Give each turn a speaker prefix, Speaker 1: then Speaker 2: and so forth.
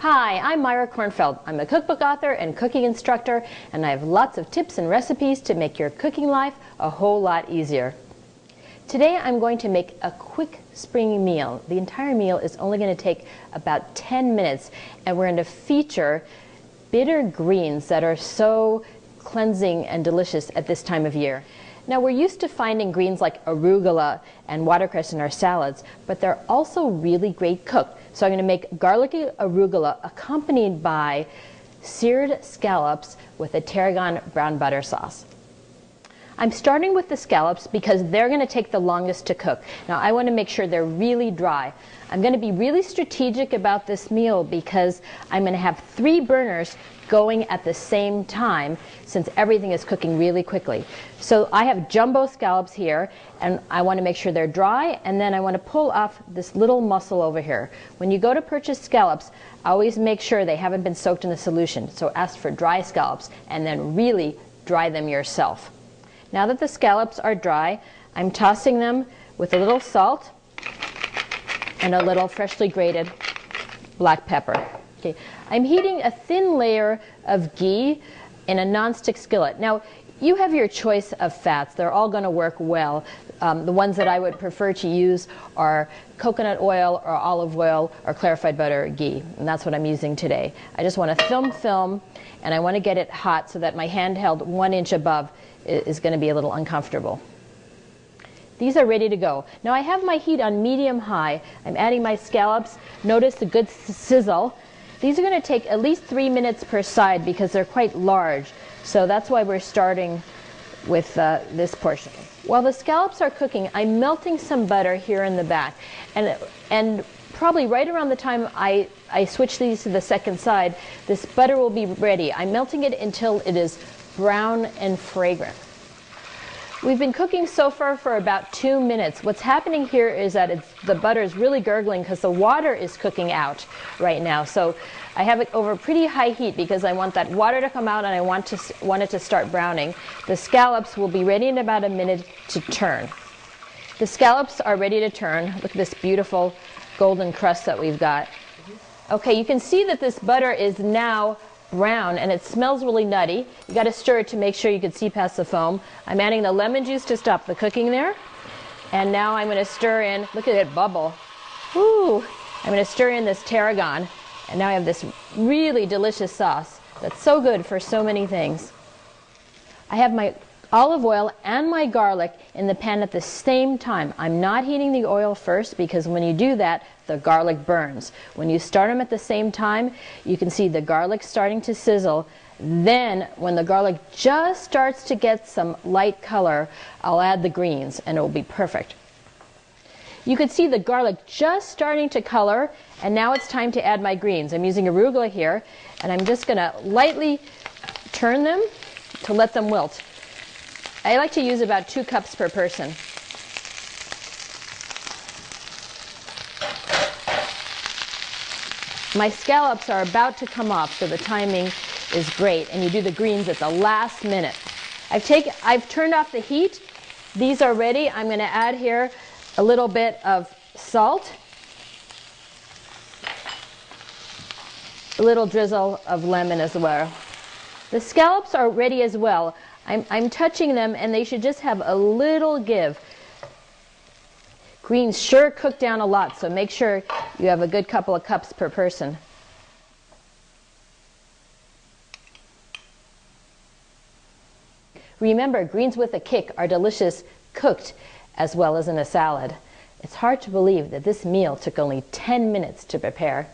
Speaker 1: Hi, I'm Myra Kornfeld. I'm a cookbook author and cooking instructor, and I have lots of tips and recipes to make your cooking life a whole lot easier. Today I'm going to make a quick spring meal. The entire meal is only going to take about 10 minutes, and we're going to feature bitter greens that are so cleansing and delicious at this time of year. Now, we're used to finding greens like arugula and watercress in our salads, but they're also really great cooked. So I'm going to make garlicky arugula accompanied by seared scallops with a tarragon brown butter sauce. I'm starting with the scallops because they're going to take the longest to cook. Now, I want to make sure they're really dry. I'm going to be really strategic about this meal because I'm going to have 3 burners going at the same time since everything is cooking really quickly. So I have jumbo scallops here, and I want to make sure they're dry, and then I want to pull off this little mussel over here. When you go to purchase scallops, always make sure they haven't been soaked in the solution. So ask for dry scallops and then really dry them yourself. Now that the scallops are dry, I'm tossing them with a little salt and a little freshly grated black pepper. Okay. I'm heating a thin layer of ghee in a nonstick skillet. Now, you have your choice of fats. They're all going to work well. The ones that I would prefer to use are coconut oil or olive oil or clarified butter or ghee, and that's what I'm using today. I just want to film, and I want to get it hot so that my hand held 1 inch above is going to be a little uncomfortable. These are ready to go. Now I have my heat on medium-high. I'm adding my scallops. Notice the good sizzle. These are going to take at least 3 minutes per side because they're quite large. So that's why we're starting with this portion. While the scallops are cooking, I'm melting some butter here in the back. And probably right around the time I switch these to the second side, this butter will be ready. I'm melting it until it is brown and fragrant. We've been cooking so far for about 2 minutes. What's happening here is that the butter is really gurgling because the water is cooking out right now. So I have it over pretty high heat because I want that water to come out and I want it to start browning. The scallops will be ready in about a minute to turn. The scallops are ready to turn. Look at this beautiful golden crust that we've got. Okay, you can see that this butter is now brown and it smells really nutty. You got to stir it to make sure you can see past the foam. I'm adding the lemon juice to stop the cooking there. And now I'm going to stir in, look at it bubble. Ooh, I'm going to stir in this tarragon. And now I have this really delicious sauce that's so good for so many things. I have my olive oil and my garlic in the pan at the same time. I'm not heating the oil first because when you do that, the garlic burns. When you start them at the same time, you can see the garlic starting to sizzle. Then, when the garlic just starts to get some light color, I'll add the greens and it will be perfect. You can see the garlic just starting to color, and now it's time to add my greens. I'm using arugula here, and I'm just going to lightly turn them to let them wilt. I like to use about 2 cups per person. My scallops are about to come off, so the timing is great, and you do the greens at the last minute. I've turned off the heat. These are ready. I'm going to add here a little bit of salt, a little drizzle of lemon as well. The scallops are ready as well. I'm touching them, and they should just have a little give. Greens sure cook down a lot, so make sure you have a good couple of cups per person. Remember, greens with a kick are delicious cooked as well as in a salad. It's hard to believe that this meal took only 10 minutes to prepare.